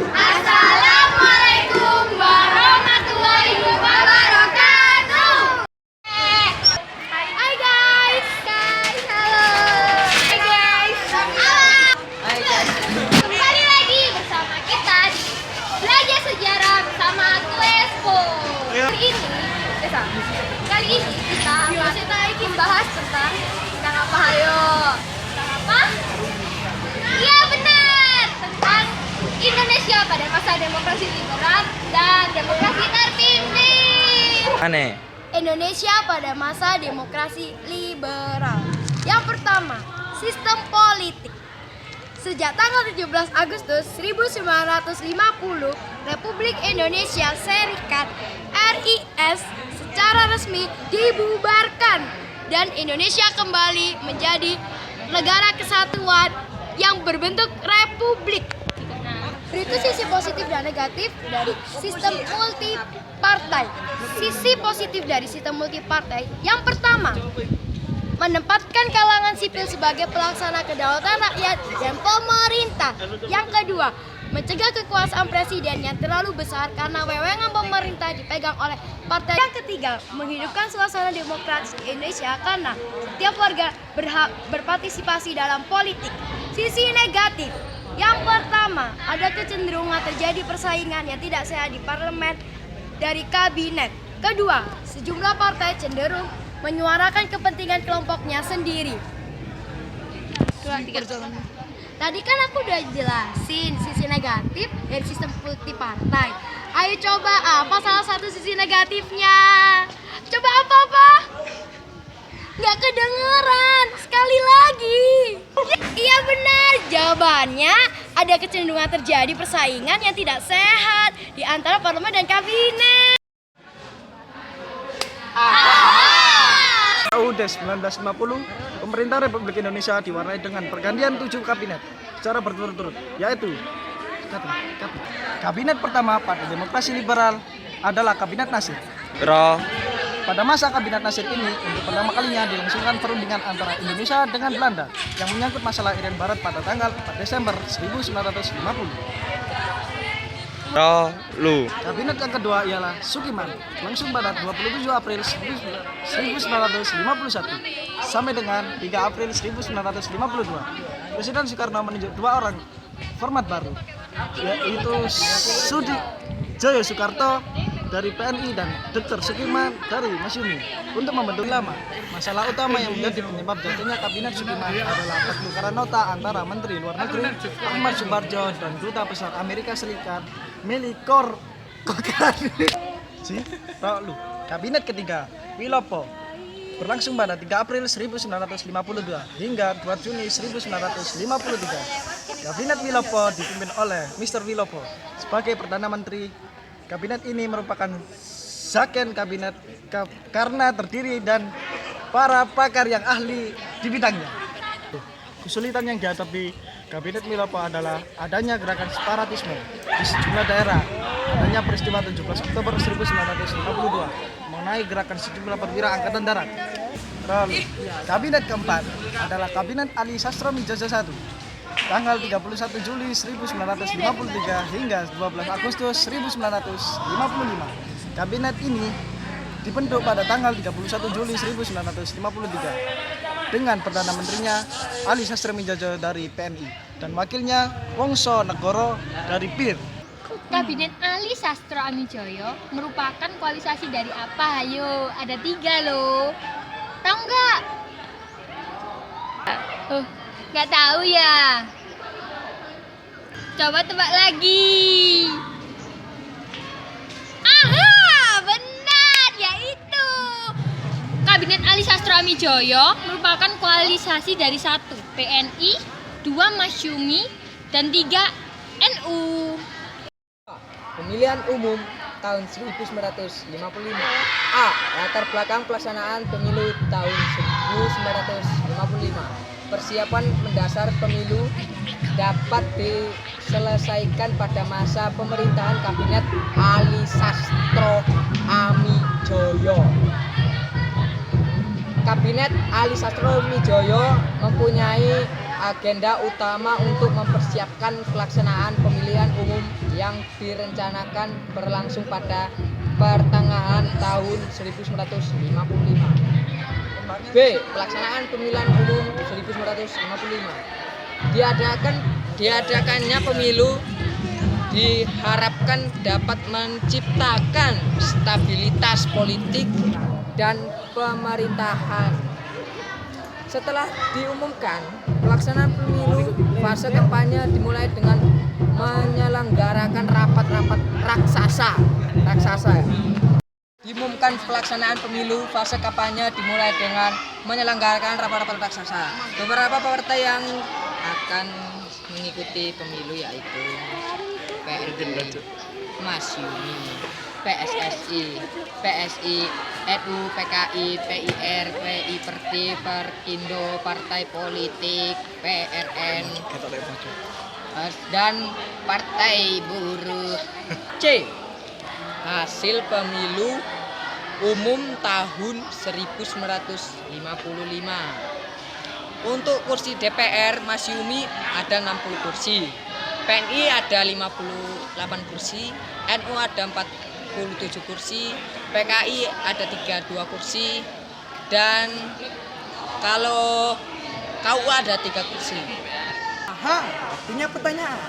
Assalamualaikum warahmatullahi wabarakatuh. Hai guys, halo. Hai guys, halo. Hai guys. Kembali lagi bersama kita di Belajar Sejarah bersama Tuespo. Kali ini kita membahas tentang apa? Hayo. Tentang apa? Iya benar, tentang Indonesia pada masa demokrasi liberal dan demokrasi terpimpin. Aneh. Indonesia pada masa demokrasi liberal. Yang pertama, sistem politik. Sejak tanggal 17 Agustus 1950, Republik Indonesia Serikat RIS secara resmi dibubarkan dan Indonesia kembali menjadi negara kesatuan yang berbentuk republik. Itu sisi positif dan negatif dari sistem multipartai. Sisi positif dari sistem multipartai yang pertama, menempatkan kalangan sipil sebagai pelaksana kedaulatan rakyat dan pemerintah. Yang kedua, mencegah kekuasaan presiden yang terlalu besar karena wewenang pemerintah dipegang oleh partai. Yang ketiga, menghidupkan suasana demokratis di Indonesia karena setiap warga berhak berpartisipasi dalam politik. Sisi negatif, yang pertama, ada kecenderungan terjadi persaingan yang tidak sehat di parlemen dari kabinet. Kedua, sejumlah partai cenderung menyuarakan kepentingan kelompoknya sendiri. Tadi kan aku udah jelasin sisi negatif dari sistem multipartai. Ayo coba apa salah satu sisi negatifnya? Coba apa? Nggak kedengeran. Sekali lagi. Iya benar, jawabannya ada kecenderungan terjadi persaingan yang tidak sehat di antara parlemen dan kabinet. Tahun 1950, pemerintah Republik Indonesia diwarnai dengan pergantian 7 kabinet secara berturut-turut, yaitu kabinet pertama pada demokrasi liberal adalah Kabinet Nasir. Pada masa Kabinet Nasir ini, untuk pertama kalinya dilangsungkan perundingan antara Indonesia dengan Belanda yang menyangkut masalah Irian Barat pada tanggal 4 Desember 1950. Kabinet yang kedua ialah Sukiman, langsung pada 27 April 1951 sampai dengan 3 April 1952. Presiden Soekarno menunjuk 2 orang format baru, yaitu Sudijoyo Soekarto dari PNI dan Dr. Sukiman dari Masyumi untuk membentuk lama. Masalah utama yang menjadi penyebab jatuhnya Kabinet Sukiman adalah pertukaran nota antara Menteri Luar Negeri Ahmad Subarjo dan Duta Besar Amerika Serikat Milikor Kokani. Kabinet ketiga Wilopo berlangsung pada 3 April 1952 hingga 2 Juni 1953. Kabinet Wilopo dipimpin oleh Mr. Wilopo sebagai Perdana Menteri. Kabinet ini merupakan Zaken kabinet karena terdiri dan para pakar yang ahli di bidangnya. Kesulitan yang dihadapi Kabinet Wilopo adalah adanya gerakan separatisme di sejumlah daerah, adanya peristiwa 17 Oktober 1952 mengenai gerakan sejumlah perwira angkatan darat. Kabinet keempat adalah Kabinet Ali Sastroamidjojo I, tanggal 31 Juli 1953 hingga 12 Agustus 1955. Kabinet ini dibentuk pada tanggal 31 Juli 1953 dengan Perdana Menterinya Ali Sastroamidjojo dari PNI dan wakilnya Wongso Negoro dari PIR. Kabinet Ali Sastroamidjojo merupakan koalisasi dari apa? Ayo, ada 3 loh. Tahu nggak? Nggak tahu ya. Coba tebak lagi. Aha, benar, yaitu Kabinet Ali Sastroamidjojo merupakan koalisasi dari 1 PNI, 2 Masyumi, dan 3 NU. Pemilihan umum tahun 1955. A. Latar belakang pelaksanaan pemilu tahun 1955. Persiapan mendasar pemilu dapat diselesaikan pada masa pemerintahan Kabinet Ali Sastroamidjojo. Kabinet Ali Sastroamidjojo mempunyai agenda utama untuk mempersiapkan pelaksanaan pemilihan umum yang direncanakan berlangsung pada pertengahan tahun 1955. B. Pelaksanaan pemilihan umum 1955. Diadakannya pemilu diharapkan dapat menciptakan stabilitas politik dan pemerintahan. Setelah diumumkan pelaksanaan pemilu, fase kampanye dimulai dengan menyelenggarakan rapat-rapat raksasa. Diumumkan pelaksanaan pemilu, fase kampanye dimulai dengan menyelenggarakan rapat-rapat raksasa. Beberapa partai yang akan mengikuti pemilu yaitu PNI, Masyumi, PSSI, PSI, NU, PKI, PIR, PI Perti, Perkindo, Partai Politik, PRN, dan Partai Buruh. C. Hasil pemilu umum tahun 1955. Untuk kursi DPR Masyumi ada 60 kursi, PNI ada 58 kursi, NU ada 47 kursi, PKI ada 32 kursi, dan kalau KUA ada 3 kursi. Aha, punya pertanyaan.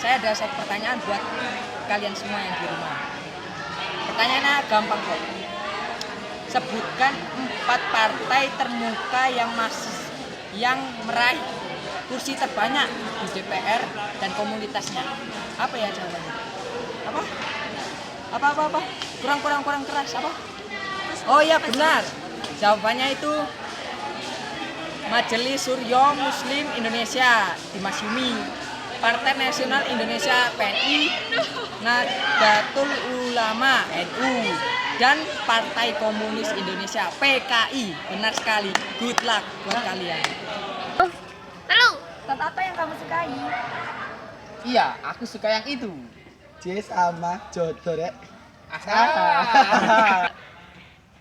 Saya ada satu pertanyaan buat kalian semua yang di rumah. Pertanyaannya gampang kok. Sebutkan 4 partai termuka yang meraih kursi terbanyak di DPR dan komunitasnya. Apa ya jawabannya? Apa? Kurang keras apa? Oh iya benar. Jawabannya itu Majelis Suryo Muslim Indonesia di Masyumi, Partai Nasional Indonesia PNI, Nahdlatul Ulama NU, dan Partai Komunis Indonesia PKI. Benar sekali. Good luck buat kalian. Lalu, Tat apa yang kamu sukai? Iya, aku suka yang itu. C sama jodoh rek.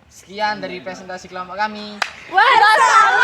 Sekian dari presentasi kelompok kami. Wassalam.